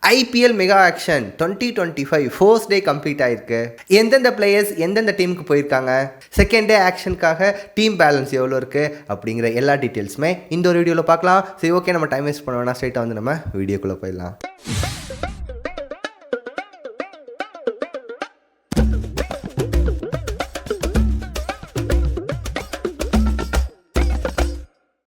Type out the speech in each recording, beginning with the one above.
IPL mega action 2025 first day complete ஆயிருக்கு. எந்தெந்த players எந்தெந்த டீமுக்கு போயிருக்காங்க, செகண்ட் டே ஆக்ஷனுக்காக டீம் பேலன்ஸ் எவ்வளோ இருக்கு அப்படிங்கிற எல்லா டீட்டெயில்ஸுமே இந்த ஒரு வீடியோவில் பார்க்கலாம். சரி, ஓகே, நம்ம டைம் வேஸ்ட் பண்ண வேணா, ஸ்ட்ரைட்டாக வந்து நம்ம வீடியோக்குள்ளே போயிடலாம்.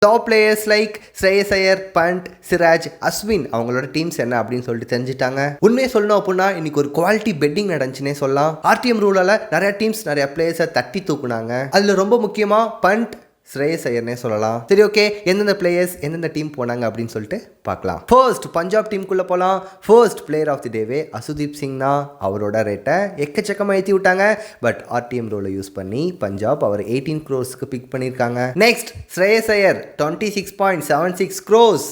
டாப் பிளேயர்ஸ் லைக் ஸ்ரேயஸ் ஐயர், பண்ட், சிராஜ், அஸ்வின் அவங்களோட டீம்ஸ் என்ன அப்படின்னு சொல்லிட்டு தெரிஞ்சுட்டாங்க. உண்மையை சொல்லணும் அப்படின்னா இன்னைக்கு ஒரு குவாலிட்டி பெட்டிங் நடந்துச்சுன்னே சொல்லலாம். ஆர்டிஎம் ரூலால நிறைய டீம்ஸ் நிறைய பிளேயர்ஸை தட்டி தூக்குனாங்க. அதில் ரொம்ப முக்கியமாக பண்ட், ஸ்ரேயஸ் ஐயர்னே சொல்லலாம். சரி, ஓகே, எந்தெந்த பிளேயர்ஸ் எந்தெந்த டீம் போனாங்க அப்படின்னு சொல்லிட்டு பார்க்கலாம். ஃபர்ஸ்ட் பஞ்சாப் டீமுக்குள்ளே போகலாம். ஃபர்ஸ்ட் பிளேயர் ஆஃப் தி டேவே அசுதீப் சிங்னா. அவரோட ரேட்டை எக்கச்சக்கமாக ஏற்றி விட்டாங்க. பட் ஆர்டிஎம் ரோலை யூஸ் பண்ணி பஞ்சாப் அவர் 18 crores பிக் பண்ணியிருக்காங்க. நெக்ஸ்ட் ஸ்ரேயஸ் ஐயர் 26.76 crores.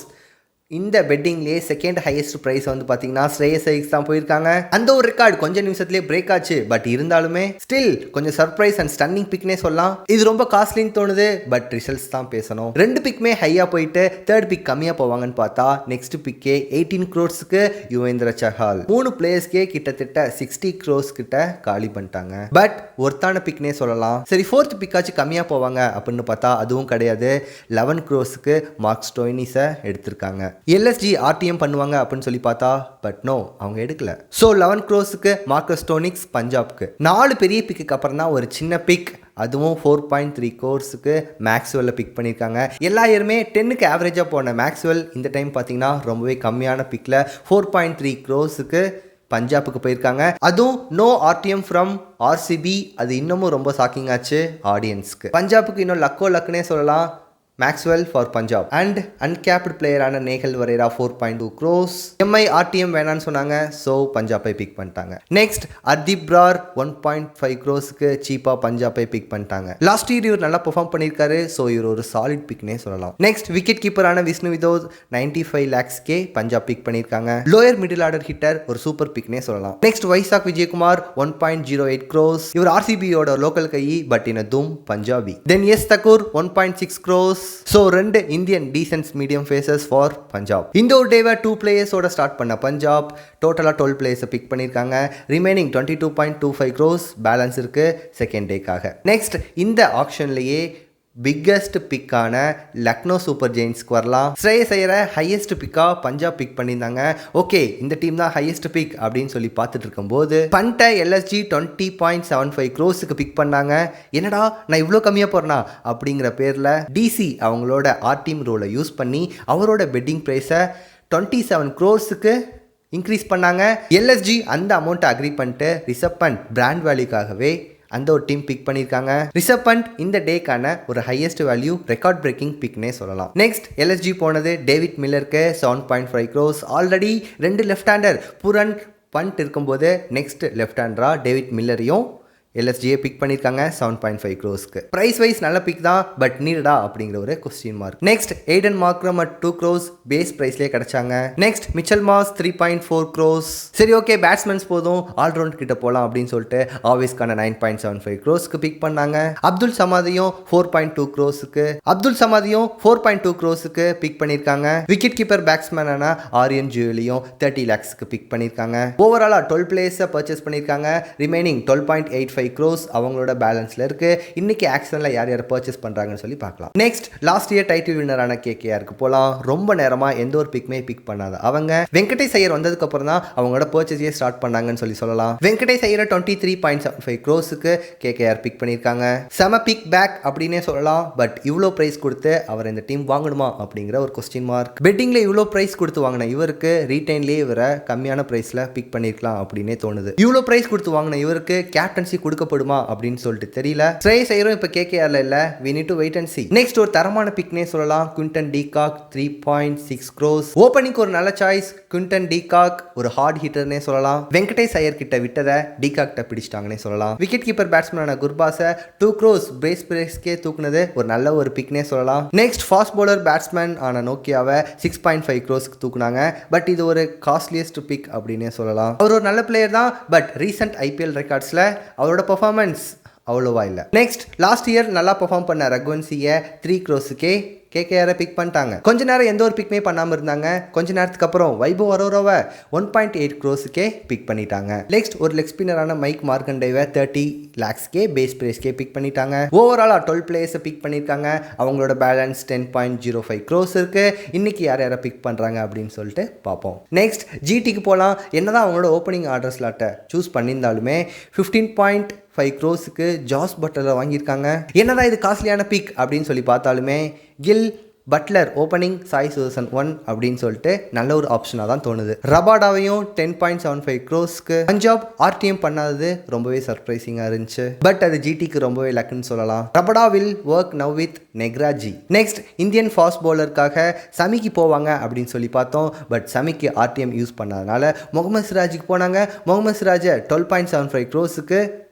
இந்த பெட்டிங்லேயே செகண்ட் ஹையஸ்ட் ப்ரைஸ் வந்து பார்த்தீங்கன்னா ஸ்ரேயஸ் ஐயர் தான் போயிருக்காங்க. அந்த ஒரு ரெக்கார்டு கொஞ்சம் நிமிஷத்துலேயே பிரேக் ஆச்சு. பட் இருந்தாலுமே ஸ்டில் கொஞ்சம் சர்ப்ரைஸ் அண்ட் ஸ்டன்னிங் பிக்னே சொல்லலாம். இது ரொம்ப காஸ்ட்லின்னு தோணுது, பட் ரிசல்ட்ஸ் தான் பேசணும். ரெண்டு பிக்மே ஹையாக போயிட்டு தேர்ட் பிக் கம்மியாக போவாங்கன்னு பார்த்தா நெக்ஸ்ட் பிக்கே 18 crores யுவேந்திர சஹால். 3 பிளேயர்ஸ்க்கே கிட்டத்தட்ட 60 crores கிட்ட காலி பண்ணிட்டாங்க. பட் ஒருத்தான பிக்னே சொல்லலாம். சரி, ஃபோர்த் பிக்காச்சும் கம்மியாக போவாங்க அப்படின்னு பார்த்தா அதுவும் கிடையாது. 11 crores மார்க் ஸ்டோய்னிஸை எடுத்திருக்காங்க. எல்எஸ்ஜி ஆர்டிஎம் பண்ணுவாங்க அப்படின்னு சொல்லி பார்த்தா பட் நோ, அவங்க எடுக்கல. ஸோ 11 crores மார்க்கஸ் ஸ்டோனிக்ஸ் பஞ்சாப்க்கு. 4 பெரிய பிக்கு அப்புறம் தான் ஒரு சின்ன பிக், அதுவும் 4.3 crores மேக்ஸ்வெல்ல பிக் பண்ணியிருக்காங்க. எல்லா இயருமே 10க்கு ஆவரேஜாக போன மேக்ஸ்வெல் இந்த டைம் பார்த்தீங்கன்னா ரொம்பவே கம்மியான பிக்கில் 4.3 crores பஞ்சாபுக்கு போயிருக்காங்க. அதுவும் நோ ஆர்டிஎம் ஃப்ரம் ஆர்சிபி. அது இன்னமும் ரொம்ப ஷாக்கிங் ஆச்சு ஆடியன்ஸ்க்கு. பஞ்சாபுக்கு இன்னும் லக்குனே சொல்லலாம். Maxwell for Punjab and uncapped பிளேயரான Nehal Wadhera 4.2 crores. MI RTM வேணான்னு சொன்னாங்க. ஸோ பஞ்சாபை பிக் பண்ணிட்டாங்க. நெக்ஸ்ட் ஹர்தீப் பிரார் 1.5 crores சீப்பாக பஞ்சாபை பிக் பண்ணிட்டாங்க. லாஸ்ட் இயர் இவர் நல்லா பெர்ஃபார்ம் பண்ணியிருக்காரு. ஸோ இவர் ஒரு சாலிட் பிக்னே சொல்லலாம். நெக்ஸ்ட் விக்கெட் கீப்பரான விஷ்ணு விதோத் 95 lakhs பஞ்சாப் பிக் பண்ணியிருக்காங்க. லோயர் மிடில் ஆர்டர் ஹிட்டர், ஒரு சூப்பர் பிக்னே சொல்லலாம். Next Vyshak Vijaykumar 1.08 crores. இவர் ஆர்சிபியோட லோக்கல் கை, பட் இன் தூம் பஞ்சாபி. Then S Thakur 1.6 crores. So 2 Indian decent medium paces for Punjab. இந்த ஒரு டேவை 2 பிளேயர்ஸோட ஸ்டார்ட் பண்ண பஞ்சாப் டோட்டலாக 12 பிளேயர்ஸை பிக் பண்ணியிருக்காங்க. ரிமைனிங் 22.25 crores பேலன்ஸ் இருக்கு செகண்ட் டேக்காக. நெக்ஸ்ட் இந்த ஆக்ஷன்லேயே பிக்கஸ்ட் பிக்கான லக்னோ சூப்பர் ஜெயின்ஸ்க்கு வரலாம். ஸ்ரேயஸ் ஐயரை ஹையஸ்ட் பிக்காக பஞ்சாப் பிக் பண்ணியிருந்தாங்க. ஓகே, இந்த டீம் தான் ஹையஸ்ட் பிக் அப்படின்னு சொல்லி பார்த்துட்டு இருக்கும்போது பண்ட்டை எல்எஸ்ஜி 20.75 crores பிக் பண்ணாங்க. என்னடா நான் இவ்வளோ கம்மியாக போகிறேனா அப்படிங்கிற பேரில் டிசி அவங்களோட ஆர்டிஎம் ரோலை யூஸ் பண்ணி அவரோட பெட்டிங் ப்ரைஸை 27 crores இன்க்ரீஸ் பண்ணாங்க. எல்எஸ்ஜி அந்த அமௌண்ட்டை அக்ரி பண்ணிட்டு ரிஷப் பண்ட் பிராண்ட் வேல்யூக்காகவே அந்த ஒரு டீம் பிக் பண்ணியிருக்காங்க. ரிஷப் பண்ட் இந்த டேக்கான ஒரு ஹையஸ்ட் வேல்யூ ரெக்கார்ட் பிரேக்கிங் பிக்னே சொல்லலாம். நெக்ஸ்ட் எல்எஸ்ஜி போனது டேவிட் மில்லருக்கு 7.5 crores. Already 2 left hander Pooran Pant இருக்கும்போது நெக்ஸ்ட் லெஃப்ட் ஹேண்டரா டேவிட் மில்லரையும் எல்எஸ்ஜியை பிக் பண்ணியிருக்காங்க 7.5 crores. ப்ரைஸ் வைஸ் நல்ல பிக் தான், பட் நீடா அப்படிங்கிற ஒரு question mark. Next Aiden Markram at 2 crores base ப்ரைஸ்லேயே கிடைச்சாங்க. Next Mitchell Marsh 3.4 crores. சரி, ஓகே, பேட்ஸ்மேன்ஸ் போதும், ஆல்ரவுண்ட் கிட்ட போகலாம் அப்படின்னு சொல்லிட்டு ஆவேஸ்க்கான 9.75 crores பிக் பண்ணாங்க. அப்துல் சமாதியும் 4.2 crores பிக் பண்ணியிருக்காங்க. விக்கெட் கீப்பர் பேட்ஸ்மேனான ஆரியன் ஜுவலியும் 30 lakhs பிக் பண்ணியிருக்காங்க. ஓவராலாக 12 பிளேயர்ஸை பர்ச்சேஸ் பண்ணியிருக்காங்க. ரிமைனிங் 12.85 crores அவங்களோட பேலன்ஸ்ல இருக்கு. இன்னைக்கு ஆக்ஷன்ல யார் யார் பர்ச்சேஸ் பண்றாங்கன்னு சொல்லி பார்க்கலாம். நெக்ஸ்ட் லாஸ்ட் இயர் டைட்டில் வின்னரான கேகேஆருக்கு போலாம். ரொம்ப நேரமா எந்த ஒரு பிக்மே பிக் பண்ணாத அவங்க வெங்கடேஷ் ஐயர் வந்ததுக்கு அப்புறம் தான் அவங்களோட பர்ச்சேஸே ஸ்டார்ட் பண்ணாங்கன்னு சொல்லலாம். வெங்கடேஷ் ஐயரை 23.75 crores கேகேஆர் பிக் பண்ணியிருக்காங்க. செம பிக் பேக் அப்படின்னே சொல்லலாம். பட் இவ்வளோ பிரைஸ் கொடுத்து அவர் இந்த டீம் வாங்கணுமா அப்படிங்கிற ஒரு கொஸ்டின் மார்க். பெட்டிங்ல இவ்வளோ பிரைஸ் கொடுத்து வாங்கின இவருக்கு ரீடைன்லேயே இவரை கம்மியான பிரைஸ்ல பிக் பண்ணிருக்கலாம் அப்படின்னே தோணுது. இவ்வளோ பிரைஸ் கொடுத்து வாங்கின இவருக்கு கேப்டன்சி கொடுக்கப்படுமா அப்படின்னு சொல்லிட்டு தெரியல. ஸ்ரேயஸ் ஐயரும் இப்ப கேகேஆர்ல இல்ல. we need to wait and see. Next ஒரு தரமான பிக்னே சொல்லலாம். Quinton de Kock 3.6 crores. ஓப்பனிங் ஒரு நல்ல சாய்ஸ். குவிண்டன் டீகாக் ஒரு ஹார்ட் ஹிட்டர்னே சொல்லலாம். வெங்கடேஷ் ஐயர் கிட்ட விட்டதை டீகாக்ட பிடிச்சிட்டாங்கன்னே சொல்லலாம். விக்கெட் கீப்பர் பேட்ஸ்மேனான குர்பாஸை 2 crores பேஸ் பிரைஸ்க்கே தூக்குனது ஒரு நல்ல ஒரு பிக்னே சொல்லலாம். நெக்ஸ்ட் ஃபாஸ்ட் பவுலர் பேட்ஸ்மேன் ஆன நோக்கியாவை 6.5 crores தூக்குனாங்க. பட் இது ஒரு காஸ்ட்லியஸ்ட் பிக் அப்படின்னே சொல்லலாம். அவர் ஒரு நல்ல பிளேயர் தான். பட் ரீசெண்ட் ஐபிஎல் ரெக்கார்ட்ஸ்ல அவரோட பெர்ஃபார்மன்ஸ் அவ்வளோவா இல்லை. நெக்ஸ்ட் லாஸ்ட் இயர் நல்லா பெர்ஃபார்ம் பண்ண ரகுவன்சியை 3 crores கேகேஆரை பிக் பண்ணிட்டாங்க. கொஞ்ச நேரம் எந்த ஒரு பிக்மே பண்ணாமல் இருந்தாங்க. கொஞ்ச நேரத்துக்கு அப்புறம் வைபவ் அரோராவை 1.8 crores பிக் பண்ணிட்டாங்க. நெக்ஸ்ட் ஒரு லெக் ஸ்பின்னரான மைக் மார்க்கண்டேவை 30 lakhs பேஸ் பிரைஸ்க்கே பிக் பண்ணிட்டாங்க. ஓவராலாக 12 பிளேயர்ஸை பிக் பண்ணியிருக்காங்க. அவங்களோட பேலன்ஸ் 10.05 crores இருக்கு. இன்னைக்கு யார் யாரை பிக் பண்ணுறாங்க அப்படின்னு சொல்லிட்டு பார்ப்போம். நெக்ஸ்ட் ஜிடிக்கு போகலாம். என்னதான் அவங்களோட ஓப்பனிங் ஆர்டர் ஸ்லாட்டை சூஸ் பண்ணியிருந்தாலுமே 15.5 crores ஜாஸ் பட்லரை வாங்கியிருக்காங்க. என்னதான் இது காஸ்ட்லியான பிக் அப்படின்னு சொல்லி பார்த்தாலுமே கில் பட்லர் ஓப்பனிங் சாய் சுதர்சன் 1 அப்படின்னு சொல்லிட்டு நல்ல ஒரு ஆப்ஷனாக தான் தோணுது. ரபாடாவையும் 10.75 crores பஞ்சாப் ஆர்டிஎம் பண்ணாதது ரொம்பவே சர்ப்ரைசிங்காக இருந்துச்சு. பட் அது ஜிடிக்கு ரொம்பவே லக்குன்னு சொல்லலாம். Rabada will work now with நெக்ராஜி. நெக்ஸ்ட் இந்தியன் ஃபாஸ்ட் பவுலருக்காக சமிக்கு போவாங்க அப்படின்னு சொல்லி பார்த்தோம். பட் சமிக்கு ஆர்டிஎம் யூஸ் பண்ணாதனால முகமது சிராஜுக்கு போனாங்க. முகமது சிராஜை 12.75 crores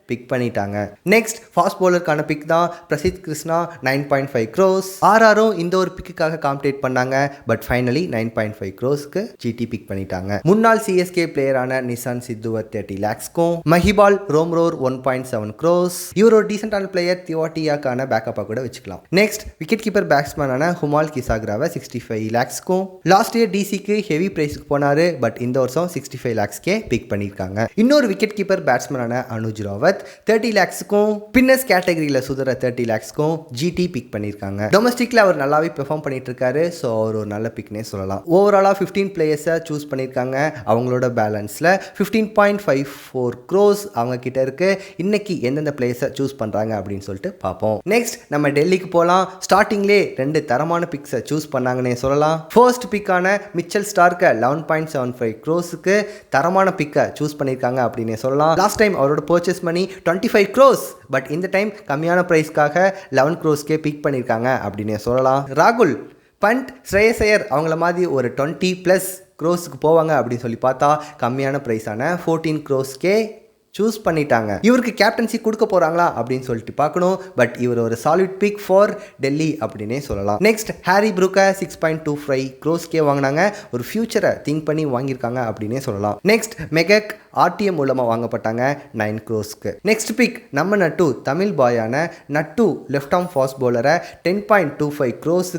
பிக் பண்ணிட்டாங்க. நெக்ஸ்ட் ஃபாஸ்ட் பவுலருக்கான பிக் தான் பிரசித் கிருஷ்ணா 9.5 crores. ஆர்ஆரும் இந்த ஒரு பிக்குக்காக காம்படேட் பண்ணாங்க. But finally 9.5 crores GT pick பண்ணிட்டாங்க. முன்னாள் சிஎஸ்கே பிளேயரான நிசான் சித்துவை 30 lakhs மஹிபால் ரோம்ரோர் 1.7 crores. இவர் ஒரு டீசென்டான பிளேயர். திவாட்டியாக்கான பேக்கப்பாக கூட வச்சுக்கலாம். நெக்ஸ்ட் விக்கெட் கீப்பர் பேட்ஸ்மேனான ஹுமால் கிசாக்ராவை 65 lakhs லாஸ்ட் இயர் டிசிக்கு ஹெவி பிரைஸ்க்கு போனாரு. பட் இந்த வருஷம் 65 lakhs பிக் பண்ணியிருக்காங்க. இன்னொரு விக்கெட் கீப்பர் பேட்ஸ்மேனான அனுஜ் ராவத் 30 lakhs பின்னர்ஸ் கேட்டகரியில் சுதர 30 lakhs ஜிடி பிக் பண்ணியிருக்காங்க. டொமஸ்டிக்ல அவர் நல்லாவே பெர்ஃபார்ம் பண்ணிட்டு இருக்காரு. ஸோ அவர் ஒரு நல்ல பிக்னே சொல்லலாம். ஓவராலாக 15 பிளேயர்ஸை சூஸ் பண்ணியிருக்காங்க. அவங்களோட பேலன்ஸில் 15.54 crores அவங்க கிட்ட இருக்கு. இன்னைக்கு எந்தெந்த பிளேயர்ஸை சூஸ் பண்ணுறாங்க அப்படின்னு சொல்லிட்டு பார்ப்போம். நெக்ஸ்ட் நம்ம டெல்லிக்கு போகலாம். ஸ்டார்டிங்லே 2 தரமான பிக்ஸை சூஸ் பண்ணாங்கன்னே சொல்லலாம். ஃபர்ஸ்ட் பிக்கான மிச்சல் ஸ்டார்க்கை 11.75 crores தரமான பிக்கை சூஸ் பண்ணியிருக்காங்க அப்படின்னே சொல்லலாம். லாஸ்ட் டைம் அவரோட பர்ச்சேஸ் மணி 25 crores. பட் இந்த டைம் கம்மியான பிரைஸ்க்காக 11 crores பிக் பண்ணியிருக்காங்க அப்படின்னே சொல்லலாம். ராகுல் பண்ட் ஸ்ரேயஸ் ஐயர் அவங்கள மாதிரி ஒரு 20+ crores போவாங்க அப்படின்னு சொல்லி பார்த்தா கம்மியான ப்ரைஸான 14 crores சூஸ் பண்ணிட்டாங்க. இவருக்கு கேப்டன்சி கொடுக்க போகிறாங்களா அப்படின்னு சொல்லிட்டு பார்க்கணும். பட் இவர் ஒரு சாலிட் பிக் ஃபார் டெல்லி அப்படின்னே சொல்லலாம். நெக்ஸ்ட் ஹாரி ப்ரூக்கை 6.25 crores வாங்கினாங்க. ஒரு ஃபியூச்சரை திங்க் பண்ணி வாங்கியிருக்காங்க அப்படின்னே சொல்லலாம். நெக்ஸ்ட் மெகக் ஆர்டிஎம் மூலமாக வாங்கப்பட்டாங்க 9 crores. நெக்ஸ்ட் பிக் நம்ம நட்டு தமிழ் பாயான நட்டு லெஃப்ட் ஆர்ம் ஃபாஸ்ட் பவுலரை 10.25 crores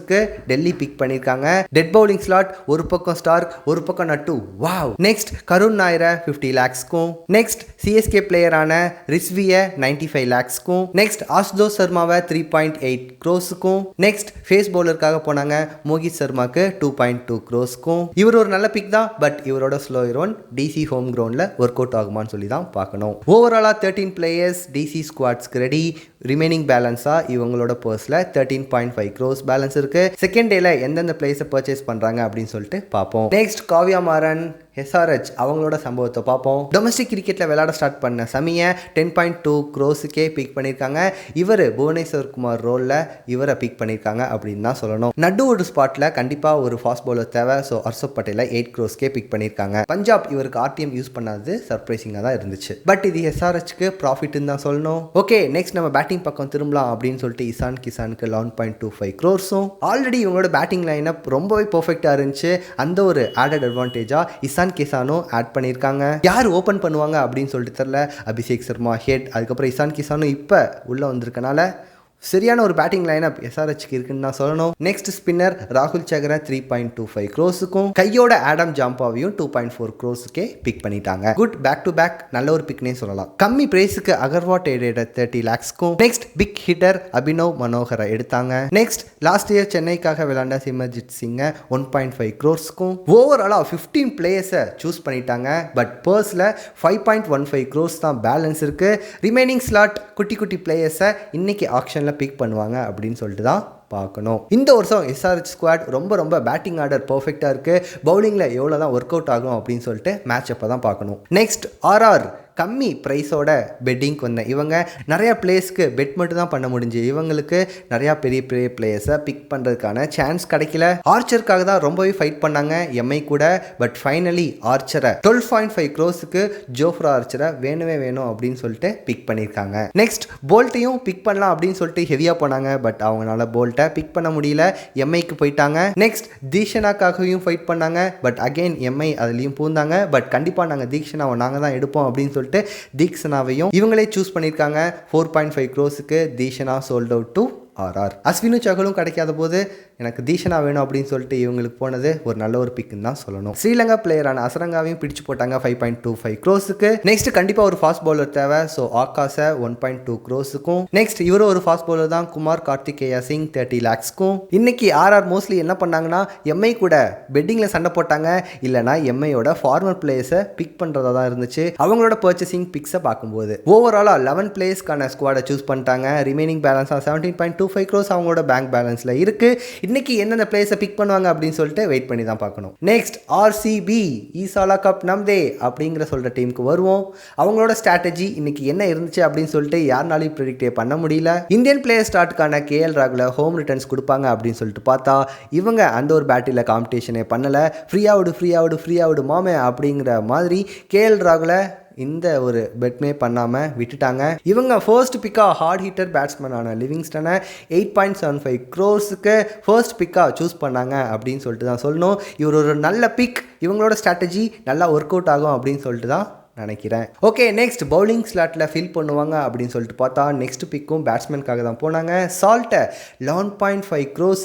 டெல்லி பிக் பண்ணியிருக்காங்க. டெட் பவுலிங் ஸ்லாட் ஒரு பக்கம் ஸ்டார்க் ஒரு பக்கம் நட்டு. வாவ். நெக்ஸ்ட் கருண் நாயரை 50 lakhs. நெக்ஸ்ட் சிஎஸ்கே பிளேயரான ரிஸ்வியை 95 lakhs. நெக்ஸ்ட் ஆசுதோஷ் சர்மாவை 3.8 crores. நெக்ஸ்ட் ஃபேஸ் பவுலருக்காக போனாங்க மோகித் சர்மாக்கு 2.2 crores. இவர் ஒரு நல்ல பிக் தான். பட் இவரோட ஸ்லோயர் ஒன் டிசி ஹோம் கிரவுண்டில் ஒர்க் அவுட் ஆகுமான்னு சொல்லி தான் பார்க்கணும். ஓவராலாக 13 பிளேயர்ஸ் டிசி ஸ்குவாட்ஸ்க்கு ரெடி. ரிமைனிங் பேலன்ஸாக இவங்களோட பர்ஸில் 13.5 crores பேலன்ஸ் இருக்கு. செகண்ட் டேல எந்தெந்த பிளேயர்ஸை பர்ச்சேஸ் பண்ணுறாங்க அப்படின்னு சொல்லிட்டு பார்ப்போம். நெக்ஸ்ட் காவ்யா மாறன் எஸ்ஆர்ஹெச் அவங்களோட சம்பவத்தை பார்ப்போம். டொமஸ்டிக் கிரிக்கெட்டில் விளையாட ஸ்டார்ட் பண்ண சமியை 10.2 crores பிக் பண்ணியிருக்காங்க. இவர் புவனேஸ்வர் குமார் ரோலில் இவரை பிக் பண்ணியிருக்காங்க அப்படின்னு தான் சொல்லணும். நட்டு ஒரு ஸ்பாட்டில் கண்டிப்பாக ஒரு ஃபாஸ்ட் பவுலர் தேவை. ஸோ ஹர்ஷப் பட்டேலை 8 crores பிக் பண்ணியிருக்காங்க. பஞ்சாப் இவருக்கு ஆர்டிஎம் யூஸ் பண்ணாது சர்ப்ரைசிங்காக தான் இருந்துச்சு. பட் இது எஸ்ஆர்ஹெச்க்கு ப்ராஃபிட்னு தான் சொல்லணும். ஓகே நெக்ஸ்ட் நம்ம பேட்டிங் பக்கம் திரும்பலாம் அப்படின்னு சொல்லிட்டு இசான் கிசானுக்கு 11.25 crores. ஆல்ரெடி இவங்களோட பேட்டிங் லைனப் ரொம்பவே பர்ஃபெக்டாக இருந்துச்சு. அந்த ஒரு ஆடட் அட்வான்டேஜாக இசான் கிசானும் ஆட் பண்ணியிருக்காங்க. யார் ஓப்பன் பண்ணுவாங்க அப்படின்னு சொல்லிட்டு தெரியல. அபிஷேக் சர்மா ஹெட், அதுக்கப்புறம் இசான் கிசானும் இப்போ உள்ளே வந்திருக்கனால சரியான ஒரு பேட்டிங் லைனப் எஸ்ஆர்ஹெச்க்கு இருக்குன்னு தான் சொல்லணும். நெக்ஸ்ட் ஸ்பின்னர் ராகுல் சகரை 3.25 crores கையோட ஆடம் ஜாம்பாவையும் 2.4 crores பிக் பண்ணிட்டாங்க. குட் பேக் டு பேக் நல்ல ஒரு பிக்னே சொல்லலாம். கம்மி பிரைஸுக்கு அகர்வா டேடேட 30 lakhs. Next big hitter Abhinav மனோகரை எடுத்தாங்க. நெக்ஸ்ட் லாஸ்ட் இயர் சென்னைக்காக விளையாண்ட சிமர்ஜித் சிங்கை 1.5 crores. ஓவராலாக 15 பிளேயர்ஸை சூஸ் பண்ணிட்டாங்க. பட் பர்ஸில் 5.15 crores தான் பேலன்ஸ் இருக்கு. ரிமைனிங் ஸ்லாட் குட்டி குட்டி பிளேயர்ஸை இன்னைக்கு ஆக்ஷன் பிக் பண்ணுவாங்க அப்படின்னு சொல்லிட்டு தான் பார்க்கணும். இந்த வருஷம் எஸ்ஆர்ஹெச் ஸ்குவாட் ரொம்ப பேட்டிங் ஆர்டர் பர்ஃபெக்டாக இருக்குது. பவுலிங்கில் எவ்வளோ தான் ஒர்க் அவுட் ஆகும் அப்படின்னு சொல்லிட்டு மேட்ச் அப்போ தான் பார்க்கணும். நெக்ஸ்ட் ஆர்ஆர் கம்மி ப்ரைஸோட பெட்டிங்க்கு வந்தேன். இவங்க நிறையா பிளேஸ்க்கு பெட் மட்டும் தான் பண்ண முடிஞ்சு. இவங்களுக்கு நிறையா பெரிய பிளேயர்ஸை பிக் பண்ணுறதுக்கான சான்ஸ் கிடைக்கல. ஆர்ச்சருக்காக தான் ரொம்பவே ஃபைட் பண்ணாங்க எம்ஐ கூட. பட் ஃபைனலி ஆர்ச்சரை 12.5 crores ஜோஃப்ரா ஆர்ச்சரை வேணும் அப்படின்னு சொல்லிட்டு பிக் பண்ணியிருக்காங்க. நெக்ஸ்ட் போல்ட்டையும் பிக் பண்ணலாம் அப்படின்னு சொல்லிட்டு ஹெவியாக போனாங்க. பட் அவங்களால போல்ட்டை பிக் பண்ண முடியல. எம்ஐக்கு போயிட்டாங்க. நெக்ஸ்ட் தீக்ஷனாக்காகவும் ஃபைட் பண்ணாங்க. பட் அகெயின் எம்ஐ அதுலேயும் பூந்தாங்க. பட் கண்டிப்பாக நாங்கள் தீக்ஷனாவை நாங்கள் தான் எடுப்போம் அப்படின்னு சொல்லிட்டு தீக்ஷனாவையும் இவங்களே சூஸ் பண்ணியிருக்காங்க. 4.5 crores Theekshana sold out to RR. அஸ்வினும் சகலும் கிடைக்காத போது எனக்கு தீஷனா வேணும் அப்படின்னு சொல்லிட்டு இவங்களுக்கு போனது ஒரு நல்ல ஒரு பிக்குன்னு தான் சொல்லணும். ஸ்ரீலங்கா பிளேயரான அசரங்காவையும் பிடிச்சு போட்டாங்க 5.25 crores. நெக்ஸ்ட் கண்டிப்பாக ஒரு ஃபாஸ்ட் பவுலர் தேவை. ஸோ ஆகாஷை 1.2 crores. நெக்ஸ்ட் இவரும் ஒரு ஃபாஸ்ட் பவுலர் தான், குமார் கார்த்திகேயா சிங் 30 lakhs. இன்னைக்கு ஆர்ஆர் மோஸ்ட்லி என்ன பண்ணாங்கன்னா எம்ஐ கூட பெட்டிங்கில் சண்டை போட்டாங்க, இல்லைனா எம்ஐயோட ஃபார்மர் பிளேயர்ஸை பிக் பண்ணுறதா தான் இருந்துச்சு. அவங்களோட பர்ச்சேசிங் பிக்ஸை பார்க்கும்போது ஓவராலாக 11 பிளேயர்ஸ்க்கான ஸ்குவாடை சூஸ் பண்ணிட்டாங்க. ரிமைனிங் பேலன்ஸாக 17.25 crores அவங்களோட பேங்க் பேலன்ஸில் இருக்கு. இன்னைக்கு எந்தெந்த பிளேயர்ஸை பிக் பண்ணுவாங்க அப்படின்னு சொல்லிட்டு வெயிட் பண்ணி தான் பார்க்கணும். நெக்ஸ்ட் ஆர்சிபி ஈசாலா கப் நம்தே அப்படிங்கிற சொல்கிற டீமுக்கு வருவோம். அவங்களோட ஸ்ட்ராட்டஜி இன்னைக்கு என்ன இருந்துச்சு அப்படின்னு சொல்லிட்டு யாருனாலையும் ப்ரெடிக்டே பண்ண முடியல. இந்தியன் பிளேயர் ஸ்டார்ட்டுக்கான கேஎல் ராகுல ஹோம் ரிட்டர்ன்ஸ் கொடுப்பாங்க அப்படின்னு சொல்லிட்டு பார்த்தா இவங்க அந்த ஒரு பேட்டில் காம்படிஷனே பண்ணலை. ஃப்ரீயாவுடு மாமே அப்படிங்கிற மாதிரி கேஎல் ராகுல இந்த ஒரு பெட்மே பண்ணாமல் விட்டுட்டாங்க. இவங்க ஃபர்ஸ்ட் பிக்காக ஹார்ட் ஹிட்டர் பேட்ஸ்மேனான லிவிங்ஸ்டனை 8.75 crores ஃபர்ஸ்ட் பிக்காக சூஸ் பண்ணாங்க அப்படின்னு சொல்லிட்டு தான் சொல்லணும். இவர் ஒரு நல்ல பிக், இவங்களோட ஸ்ட்ராட்டஜி நல்லா ஒர்க் அவுட் ஆகும் அப்படின்னு சொல்லிட்டு தான் நினைக்கிறேன். ஓகே, நெக்ஸ்ட் பவுலிங் ஸ்லாட்டில் ஃபில் பண்ணுவாங்க அப்படின்னு சொல்லிட்டு பார்த்தா நெக்ஸ்ட் பிக்கும் பேட்ஸ்மேனுக்காக தான் போனாங்க. சால்ட்டை 11.5 crores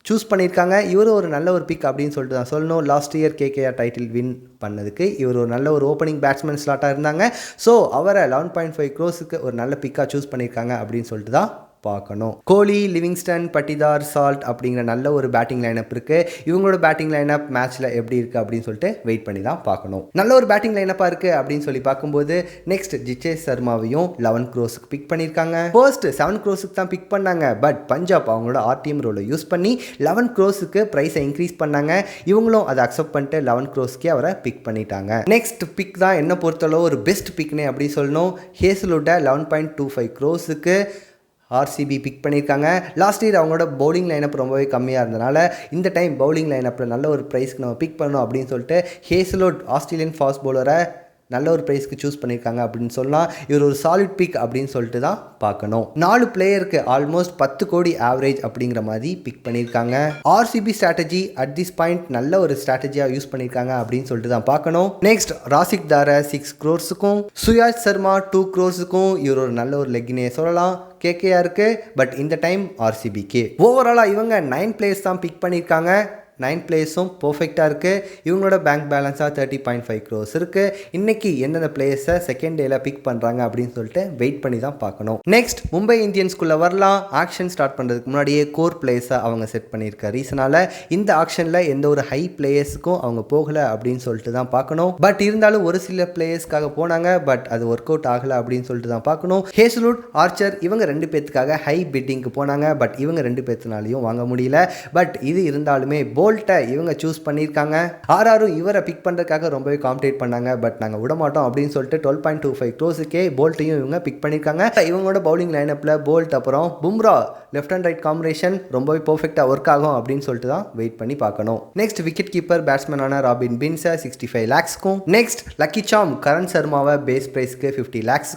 சூஸ் பண்ணியிருக்காங்க. இவரும் ஒரு நல்ல ஒரு பிக் அப்படின்னு சொல்லிட்டு தான் சொல்லணும். Last year KKR title win பண்ணதுக்கு இவர் ஒரு நல்ல ஒரு ஓப்பனிங் பேட்ஸ்மேன் ஸ்லாட்டாக இருந்தாங்க. ஸோ அவரை 11.5 crores ஒரு நல்ல பிக்காக சூஸ் பண்ணியிருக்காங்க அப்படின்னு சொல்லிட்டு தான் பார்க்கணும். கோலி, லிவிங்ஸ்டன், பட்டிதார், சால்ட் அப்படிங்கிற நல்ல ஒரு பேட்டிங் லைனப் இருக்குது. இவங்களோட பேட்டிங் லைனப் மேட்ச்சில் எப்படி இருக்குது அப்படின்னு சொல்லிட்டு வெயிட் பண்ணி தான் பார்க்கணும். நல்ல ஒரு பேட்டிங் லைனப்பாக இருக்குது அப்படின்னு சொல்லி பார்க்கும்போது நெக்ஸ்ட் ஜிச்சேஷ் சர்மாவையும் 11 crores பிக் பண்ணியிருக்காங்க. ஃபர்ஸ்ட் 7 crores தான் பிக் பண்ணாங்க. பட் பஞ்சாப் அவங்களோட ஆர்டிஎம் ரோலை யூஸ் பண்ணி 11 crores ப்ரைஸை இன்க்ரீஸ் பண்ணாங்க. இவங்களும் அதை அக்செப்ட் பண்ணிட்டு 11 crores அவரை பிக் பண்ணிட்டாங்க. நெக்ஸ்ட் பிக் தான் என்ன பொறுத்தளவு ஒரு பெஸ்ட் பிக்னே அப்படி சொல்லணும். ஹேசல்வுட்டை 11.25 crores ஆர்சிபி பிக் பண்ணியிருக்காங்க. லாஸ்ட் இயர் அவங்களோட பவுலிங் லைனப் ரொம்பவே கம்மியாக இருந்தனால இந்த டைம் பவுலிங் லைனப்பில் நல்ல ஒரு ப்ரைஸ்க்கு நம்ம பிக் பண்ணணும் அப்படின்னு சொல்லிட்டு ஹேசல்வுட் ஆஸ்திரேலியன் ஃபாஸ்ட் பவுலரை நல்ல ஒரு ப்ரைஸ்க்கு சூஸ் பண்ணியிருக்காங்க அப்படின்னு சொல்லலாம். இவர் ஒரு சாலிட் பிக் அப்படின்னு சொல்லிட்டு தான் பார்க்கணும். 4 பிளேயருக்கு ஆல்மோஸ்ட் 10 கோடி ஆவரேஜ் அப்படிங்கிற மாதிரி பிக் பண்ணியிருக்காங்க. RCB strategy at this point நல்ல ஒரு ஸ்ட்ராட்டஜியாக யூஸ் பண்ணியிருக்காங்க அப்படின்னு சொல்லிட்டு தான் பார்க்கணும். நெக்ஸ்ட் ராசிக் தாரை 6 crores சுயாஜ் சர்மா 2 crores இவர் ஒரு நல்ல ஒரு லெக்கினே சொல்லலாம் கேகேஆருக்கு. பட் இந்த டைம் ஆர்சிபிக்கு ஓவராலாக இவங்க 9 பிளேயர்ஸ் தான் பிக் பண்ணியிருக்காங்க. 9 பிளேயர்ஸும் பர்ஃபெக்டாக இருக்குது. இவங்களோட பேங்க் பேலன்ஸாக 30.5 crores இருக்குது. இன்றைக்கி எந்தெந்த பிளேயர்ஸை செகண்ட் டேயில் பிக் பண்ணுறாங்க அப்படின்னு சொல்லிட்டு வெயிட் பண்ணி தான் பார்க்கணும். நெக்ஸ்ட் மும்பை இந்தியன்ஸ்குள்ளே வரலாம். ஆக்ஷன் ஸ்டார்ட் பண்ணுறதுக்கு முன்னாடியே கோர் பிளேயர்ஸை அவங்க செட் பண்ணியிருக்க ரீசனால் இந்த ஆக்ஷனில் எந்த ஒரு ஹை பிளேயர்ஸுக்கும் அவங்க போகலை அப்படின்னு சொல்லிட்டு தான் பார்க்கணும். பட் இருந்தாலும் ஒரு சில பிளேயர்ஸ்க்காக போனாங்க. பட் அது ஒர்க் அவுட் ஆகலை அப்படின்னு சொல்லிட்டு தான் பார்க்கணும். ஹேசல்வுட், ஆர்ச்சர் இவங்க 2 பேர்த்துக்காக ஹை பிட்டிங்க்கு போனாங்க. பட் இவங்க 2 பேர்த்துனாலையும் வாங்க முடியல. பட் இது இருந்தாலுமே போல்ட்டை இவங்க சூஸ் பண்ணியிருக்காங்க. ஆர்ஆரும் இவரை பிக் பண்ணுறதுக்காக ரொம்பவே காம்படேட் பண்ணாங்க. பட் நாங்கள் விட மாட்டோம் அப்படின்னு சொல்லிட்டு 12.25 crores போல்ட்டையும் இவங்க பிக் பண்ணியிருக்காங்க. இவங்களோட பவுலிங் லைனப்பில் போல்ட் அப்புறம் Bumrah left and right combination ரொம்பவே பர்ஃபெக்டாக ஒர்க் ஆகும் அப்படின்னு சொல்லிட்டு தான் வெயிட் பண்ணி பார்க்கணும். நெக்ஸ்ட் விக்கெட் கீப்பர் பேட்ஸ்மேனான ராபின் பின்ஸை 65 lakhs. Next lucky Sam Curran சர்மாவை பேஸ் ப்ரைஸ்க்கு 50 lakhs.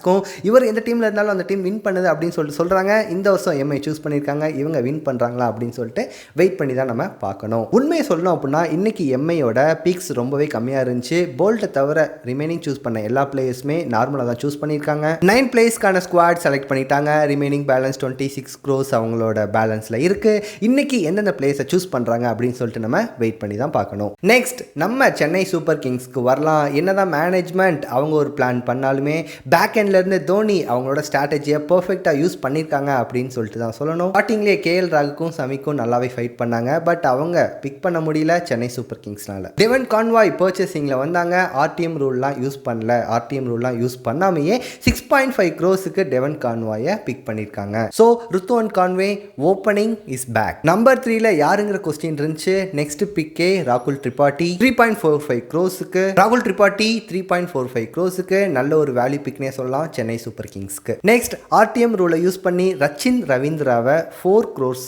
இவர் எந்த டீமில் இருந்தாலும் அந்த டீம் வின் பண்ணுது அப்படின்னு சொல்லிட்டு சொல்கிறாங்க. இந்த வருஷம் எம்ஐ சூஸ் பண்ணியிருக்காங்க. இவங்க வின் பண்ணுறாங்களா அப்படின்னு சொல்லிட்டு வெயிட் பண்ணி தான் நம்ம பார்க்கணும். உண்மையை சொல்லணும் அப்படின்னா இன்னைக்கு எம்ஐயோட பிக்ஸ் ரொம்பவே கம்மியாக இருந்துச்சு. போல்ட்டை தவிர ரிமைனிங் சூஸ் பண்ண எல்லா பிளேயர்ஸுமே நார்மலாக தான் சூஸ் பண்ணியிருக்காங்க. 9 பிளேயர்ஸ்க்கான ஸ்குவாட் செலக்ட் பண்ணிட்டாங்க. ரிமைனிங் பேலன்ஸ் 26 crores அவங்களோட பேலன்ஸில் இருக்குது. இன்னைக்கு எந்தெந்த பிளேயர்ஸை சூஸ் பண்ணுறாங்க அப்படின்னு சொல்லிட்டு நம்ம வெயிட் பண்ணி தான் பார்க்கணும். நெக்ஸ்ட் நம்ம சென்னை சூப்பர் கிங்ஸ்க்கு வரலாம். என்னதான் மேனேஜ்மெண்ட் அவங்க ஒரு பிளான் பண்ணாலுமே பேக் எண்ட்லேருந்து தோனி அவங்களோட ஸ்ட்ராட்டஜியை பர்ஃபெக்டாக யூஸ் பண்ணியிருக்காங்க அப்படின்னு சொல்லிட்டு தான் சொல்லணும். ஸ்டார்டிங்லேயே கேஎல் ராகுக்கும் சமிக்கும் நல்லாவே ஃபைட் பண்ணாங்க. பட் அவங்க பிக் பண்ண முடியல சென்னை சூப்பர் கிங்ஸ்னால. டெவன் கான்வாய் பர்ச்சேசிங்கில் வந்தாங்க. ஆர்டிஎம் ரூல்லாம் யூஸ் பண்ணல. ஆர்டிஎம் ரூல்லாம் யூஸ் பண்ணாமையே 6.5 crores டெவன் கான்வாயை பிக் பண்ணியிருக்காங்க. ஸோ ருத்துவன் Conway opening is back. Number 3ல யாருங்கிற கொஸ்டின் இருந்துச்சு. நெக்ஸ்ட் பிக்கே ராகுல் திரிபாட்டி 3.45 crores. ராகுல் திரிபாட்டி 3.45 crores நல்ல ஒரு வேல்யூ பிக்னே சொல்லலாம் சென்னை சூப்பர் கிங்ஸ்க்கு. நெக்ஸ்ட் ஆர்டிஎம் ரூலை யூஸ் பண்ணி ரச்சின் ரவீந்திராவை 4 crores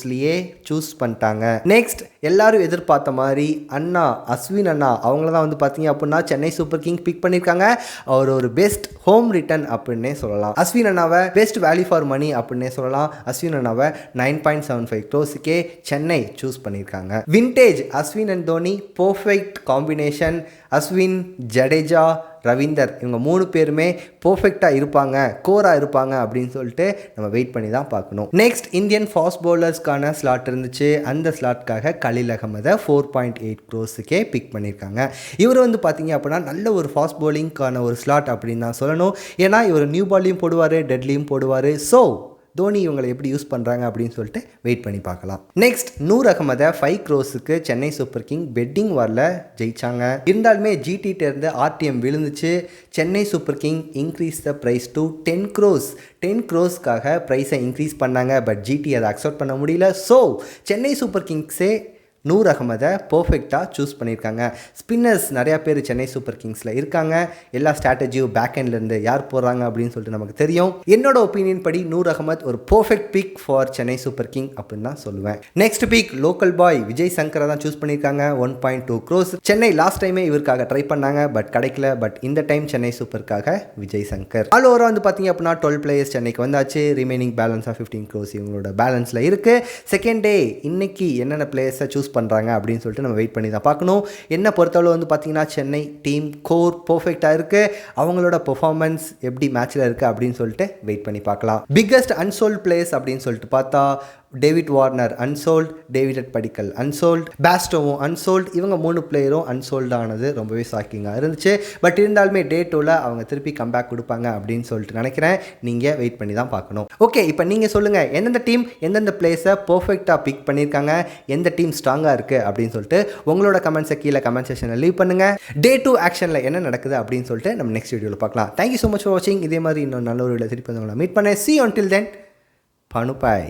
சூஸ் பண்ணிட்டாங்க. நெக்ஸ்ட் எல்லாரும் எதிர்பார்த்த மாதிரி அண்ணா அஸ்வின் அண்ணா அவங்கள தான் வந்து பார்த்தீங்க அப்படின்னா சென்னை சூப்பர் கிங் பிக் பண்ணியிருக்காங்க. அவர் ஒரு பெஸ்ட் ஹோம் ரிட்டர்ன் அப்படின்னே சொல்லலாம். அஸ்வின் அண்ணாவை பெஸ்ட் வேல்யூ ஃபார் மணி அப்படின்னே சொல்லலாம். அஸ்வின் அண்ணாவை 9.75 crores சென்னை சூஸ் பண்ணியிருக்காங்க. Vintage Ashwin and Dhoni perfect combination. Ashwin, Jadeja, Ravinder இவங்க 3 பேருமே பர்ஃபெக்டாக இருப்பாங்க, கோராக இருப்பாங்க அப்படின்னு சொல்லிட்டு நம்ம வெயிட் பண்ணி தான் பார்க்கணும். நெக்ஸ்ட் இந்தியன் ஃபாஸ்ட் பவுலர்ஸ்க்கான ஸ்லாட் இருந்துச்சு. அந்த ஸ்லாட்காக கலீல் அகமதை 4.8 crores பிக் பண்ணியிருக்காங்க. இவர் வந்து பார்த்தீங்க அப்படின்னா நல்ல ஒரு ஃபாஸ்ட் பவுலிங்க்கான ஒரு ஸ்லாட் அப்படின்னு தான் சொல்லணும். ஏன்னா இவர் நியூ பால்லையும் போடுவார், டெட்லையும் போடுவார். ஸோ தோனி இவங்களை எப்படி யூஸ் பண்ணுறாங்க அப்படின்னு சொல்லிட்டு வெயிட் பண்ணி பார்க்கலாம். நெக்ஸ்ட் நூர் அகமதை 5 crores Chennai super king betting வாரில் ஜெயிச்சாங்க. இருந்தாலுமே ஜிடிட்ட இருந்து ஆர்டிஎம் விழுந்துச்சு. Chennai super king increase the price to 10 crores. 10 crores ப்ரைஸை இன்க்ரீஸ் பண்ணாங்க. பட் ஜிடி அதை அக்செப்ட் பண்ண முடியல. ஸோ சென்னை சூப்பர் கிங்ஸே நூர் அகமதை பர்ஃபெக்டாக சூஸ் பண்ணியிருக்காங்க. ஸ்பின்னர்ஸ் நிறையா பேர் சென்னை சூப்பர் கிங்ஸில் இருக்காங்க. எல்லா ஸ்ட்ராட்டஜியும் பேக் எண்ட்லேருந்து யார் போடுறாங்க அப்படின்னு சொல்லிட்டு நமக்கு தெரியும். என்னோட ஒப்பீனியன் படி நூர் அகமத் ஒரு perfect pick for Chennai super king அப்படின்னு தான் சொல்லுவேன். Next pick local boy Vijay சங்கரை தான் சூஸ் பண்ணியிருக்காங்க. 1.2 crores. சென்னை லாஸ்ட் டைமே இவருக்காக ட்ரை பண்ணாங்க, பட் கிடைக்கல. பட் இந்த டைம் சென்னை சூப்பருக்காக விஜய் சங்கர். ஆல் ஓவராக வந்து பார்த்தீங்க அப்படின்னா 12 players சென்னைக்கு வந்தாச்சு. ரிமைனிங் பேலன்ஸ் ஆஃப் 15 crores இவங்களோட பேலன்ஸில் இருக்குது. செகண்ட் டே இன்னைக்கு என்னென்ன பிளேயர்ஸை சூஸ் பண்ணுறாங்க அப்படின்னு சொல்லிட்டு நம்ம வெயிட் பண்ணி தான் பார்க்கணும். என்ன பொறுத்தளவு வந்து பார்த்தீங்கன்னா சென்னை டீம் கோர் பர்ஃபெக்டாக இருக்குது. அவங்களோட பெர்ஃபார்மன்ஸ் எப்படி மேட்ச்சில் இருக்குது அப்படின்னு சொல்லிட்டு வெயிட் பண்ணி பார்க்கலாம். பிக்கஸ்ட் அன்சோல்ட் பிளேயர்ஸ் அப்படின்னு சொல்லிட்டு பார்த்தா David Warner unsold, David Padikkal unsold, பேஸ்டோவும் அன்சோல்ட். இவங்க 3 பிளேயரும் அன்சோல்ட் ஆனது ரொம்பவே ஷாக்கிங்காக இருந்துச்சு. பட் இருந்தாலுமே டே 2ல் அவங்க திருப்பி கம்பேக் கொடுப்பாங்க அப்படின்னு சொல்லிட்டு நினைக்கிறேன். நீங்கள் வெயிட் பண்ணி தான் பார்க்கணும். ஓகே, இப்போ நீங்கள் சொல்லுங்கள் எந்தெந்த டீம் எந்தெந்த பிளேஸை பர்ஃபெக்டாக பிக் பண்ணியிருக்காங்க, எந்த டீம் ஸ்ட்ராங்காக இருக்குது அப்படின்னு சொல்லிட்டு உங்களோட கமெண்ட்ஸை கீழே கமெண்ட் செக்ஷனில் லீவ் பண்ணுங்கள். டே 2 ஆக்ஷனில் என்ன நடக்குது அப்படின்னு சொல்லிட்டு நம்ம நெக்ஸ்ட் வீடியோவில் பார்க்கலாம். தேங்க்யூ ஸோ மச் ஃபார் வாட்சிங். இதே மாதிரி இன்னொரு நல்ல ஒரு வீடியோ திருப்பி உங்களை மீட் பண்ணேன். See you until then. Panupai.